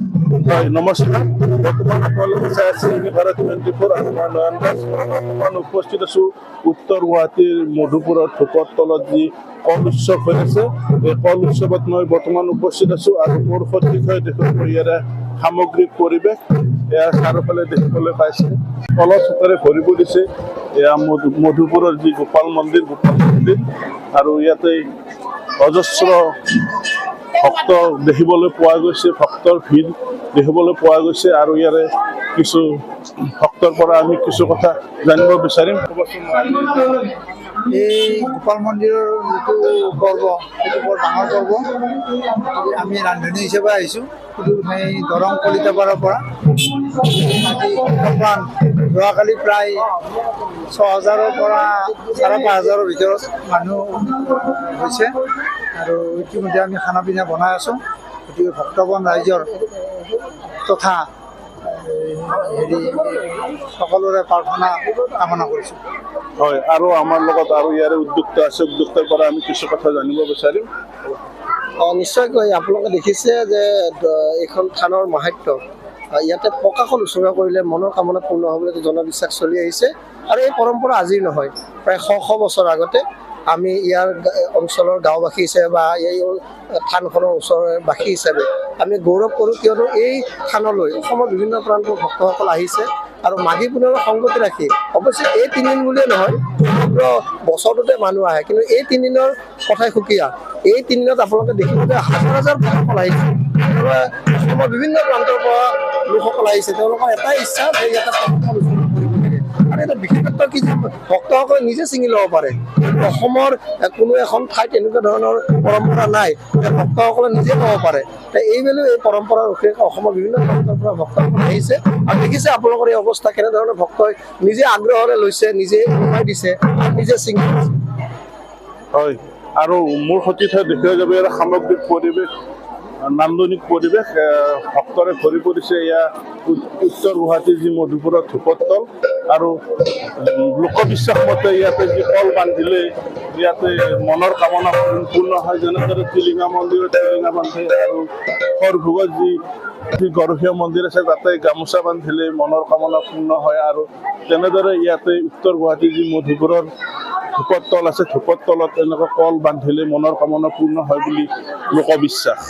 নমস্কাৰ বৰ্তমান আপোনালোকে চাই আছে ভাৰত 24 আৰু মই নয়ন দাস বৰ্তমান উপস্থিত আছোঁ উত্তৰ গুৱাহাটীৰ মধুপুৰৰ ধূপৰ তলত যি কল উৎসৱ হৈ আছে এই কল উৎসৱত মই বৰ্তমান উপস্থিত আছোঁ আৰু মোৰ সঠিক হৈ দেখিব ইয়াৰে সামগ্ৰিক পৰিৱেশ এয়া চাৰিওফালে দেখিবলৈ পাইছে কলৰ চুকাৰে ভৰি পৰিছে এয়া মধুপুৰৰ যি গোপাল মন্দিৰ আৰু ইয়াতে অজস্ৰ ভক্ত দেখিবলৈ পোৱা গৈছে ভক্তৰ ভিৰ দেখিবলৈ পোৱা গৈছে আৰু ইয়াৰে কিছু ভক্তৰ পৰা আমি কিছু কথা জানিব বিচাৰিম এই গোপাল মন্দিৰৰ যিটো পৰ্ব সেইটো বৰ ডাঙৰ পৰ্ব আমি ৰান্ধনি হিচাপে আহিছোঁ সেই দৰং কলিতাপাৰাৰ পৰা যোৱাকালি প্ৰায় ৬,০০০ৰ পৰা ৫,৫০০ৰ ভিতৰত মানুহ হৈছে আৰু ইতিমধ্যে আমি খানা পিনা বনাই আছোঁ গতিকে ভক্তগণ ৰাইজৰ তথা সকলোৰে প্ৰাৰ্থনা কামনা কৰিছোঁ হয় আৰু আমাৰ লগত আৰু ইয়াৰে উদ্যোক্তা আছে উদ্যোক্তাৰ পৰা আমি কিছু কথা জানিব বিচাৰিম নিশ্চয়কৈ আপোনালোকে দেখিছে যে এইখন থানৰ মাহাত্য ইয়াতে পকা কল উৎসৰ্গা কৰিলে মনৰ কামনা পূৰ্ণ হ'ব বুলি জনবিশ্বাস চলি আহিছে আৰু এই পৰম্পৰা আজিৰ নহয় প্ৰায় শ বছৰ আগতে আমি ইয়াৰ অঞ্চলৰ গাঁওবাসী হিচাপে বা এই থানখনৰ ওচৰৰ বাসী হিচাপে আমি গৌৰৱ কৰোঁ কিয়নো এই থানলৈ অসমৰ বিভিন্ন প্ৰান্তৰ ভক্তসকল আহিছে আৰু মাঘী পূৰ্ণিমাৰ সংগতি ৰাখি অৱশ্যে এই 3 দিন বুলিয়ে নহয় সমগ্ৰ বছৰটোতে মানুহ আহে কিন্তু এই 3 দিনৰ কথাই সুকীয়া এই 3 দিনত আপোনালোকে দেখিব যে হাজাৰ হাজাৰ ভক্তসকল আহিছে অসমৰ বিভিন্ন প্ৰান্তৰ পৰা লোকসকল আহিছে তেওঁলোকৰ এটাই ইচ্ছা যে ইয়াতে আৰু এটা বিশেষত্ব কি যে ভক্তসকলে নিজে ছিঙি ল'ব পাৰে অসমৰ কোনো এখন ঠাইত এনেকুৱা ধৰণৰ পৰম্পৰা নাই যে ভক্তসকলে নিজে ল'ব পাৰে এইবেলি এই পৰম্পৰা ৰক্ষা অসমৰ বিভিন্ন প্ৰান্তৰ পৰা ভক্তসকল আহিছে আৰু দেখিছে আপোনালোকৰ এই অৱস্থা কেনেধৰণৰ ভক্তই নিজে আগ্ৰহেৰে লৈছে নিজে সোমাই দিছে নিজে ছিঙি দিছে হয় আৰু মোৰ সতীৰ্থ দেখিব যাব ইয়াৰ সামগ্ৰিক পৰিৱেশ নান্দনিক পৰিৱেশ ভক্তৰে ভৰি পৰিছে এয়া উত্তৰ গুৱাহাটীৰ যি মধুপুৰৰ ধূপৰ তল আৰু লোকবিশ্বাস মতে ইয়াতে যি কল বান্ধিলে ইয়াতে মনৰ কামনা পূৰ্ণ হয় যেনেদৰে টিলিঙা মন্দিৰত টিলিঙা বান্ধে আৰু সৰভোগত যি গৰখীয়া মন্দিৰ আছে তাতে গামোচা বান্ধিলে মনৰ কামনা পূৰ্ণ হয় আৰু তেনেদৰে ইয়াতে উত্তৰ গুৱাহাটীৰ যি মধুপুৰৰ ধূপৰ তল আছে ধূপৰ তলত এনেকুৱা কল বান্ধিলে মনৰ কামনা পূৰ্ণ হয় বুলি লোকবিশ্বাস